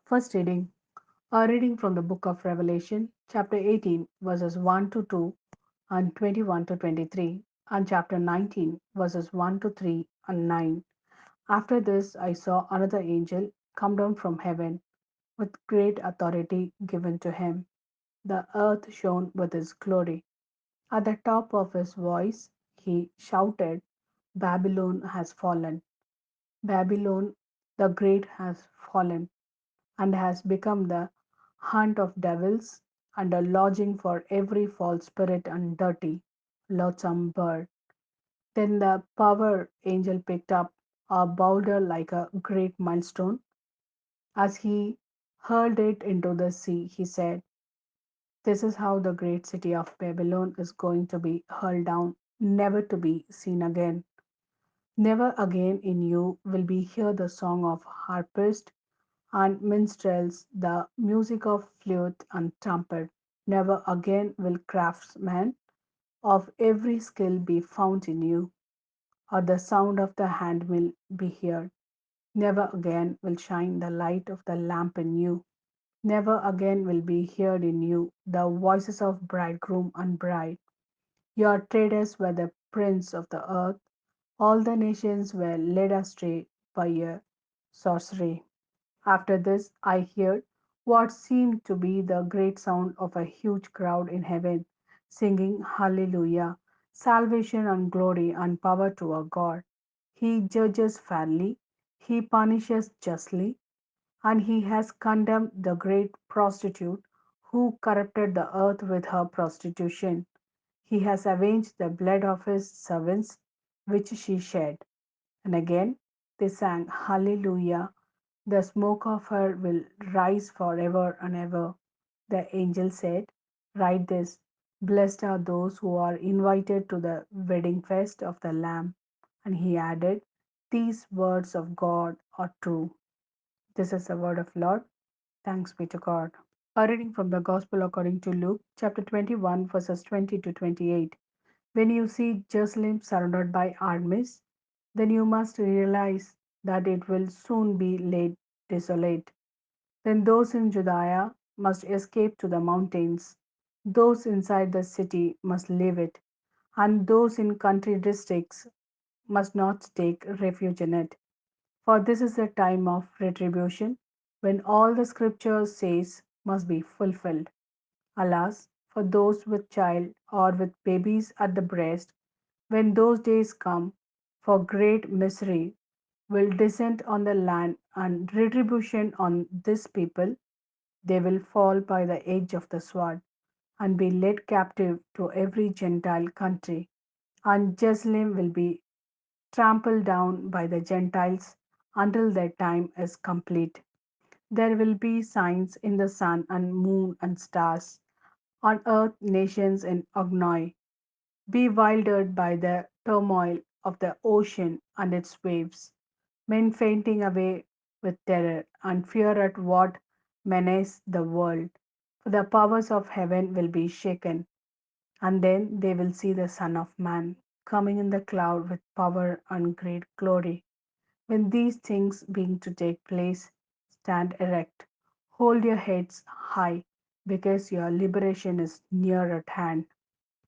First reading, a reading from the book of Revelation, chapter 18, verses 1 to 2 and 21 to 23, and chapter 19, verses 1 to 3 and 9. After this, I saw another angel come down from heaven with great authority given to him. The earth shone with his glory. At the top of his voice, he shouted, Babylon has fallen. Babylon the Great has fallen and has become the haunt of devils and a lodging for every false spirit and dirty, loathsome bird. Then the power angel picked up a boulder like a great milestone. As he hurled it into the sea, he said, This is how the great city of Babylon is going to be hurled down, never to be seen again. Never again in you will we hear the song of harpists and minstrels, the music of flute and trumpet. Never again will craftsmen of every skill be found in you, or the sound of the handmill be heard. Never again will shine the light of the lamp in you. Never again will be heard in you the voices of bridegroom and bride. Your traders were the prince of the earth. All the nations were led astray by your sorcery. After this, I heard what seemed to be the great sound of a huge crowd in heaven, singing Hallelujah! Salvation and glory and power to our God. He judges fairly, He punishes justly, and He has condemned the great prostitute who corrupted the earth with her prostitution. He has avenged the blood of His servants which she shed. And again they sang Hallelujah! The smoke of her will rise forever and ever. The angel said, Write this, blessed are those who are invited to the wedding feast of the Lamb. And he added, These words of God are true. This is the word of Lord. Thanks be to God. A reading from the Gospel according to Luke, chapter 21, verses 20 to 28. When you see Jerusalem surrounded by armies, then you must realize that it will soon be laid desolate. Then those in Judea must escape to the mountains. Those inside the city must leave it, and those in country districts must not take refuge in it. For this is the time of retribution, when all the scriptures says must be fulfilled. Alas, for those with child or with babies at the breast, when those days come, for great misery will descend on the land and retribution on this people. They will fall by the edge of the sword and be led captive to every Gentile country, and Jerusalem will be trampled down by the Gentiles until their time is complete. There will be signs in the sun and moon and stars, on earth nations in agony, bewildered by the turmoil of the ocean and its waves, men fainting away with terror and fear at what menaces the world. For the powers of heaven will be shaken, and then they will see the Son of Man coming in the cloud with power and great glory. When these things being to take place, stand erect, hold your heads high, because your liberation is near at hand.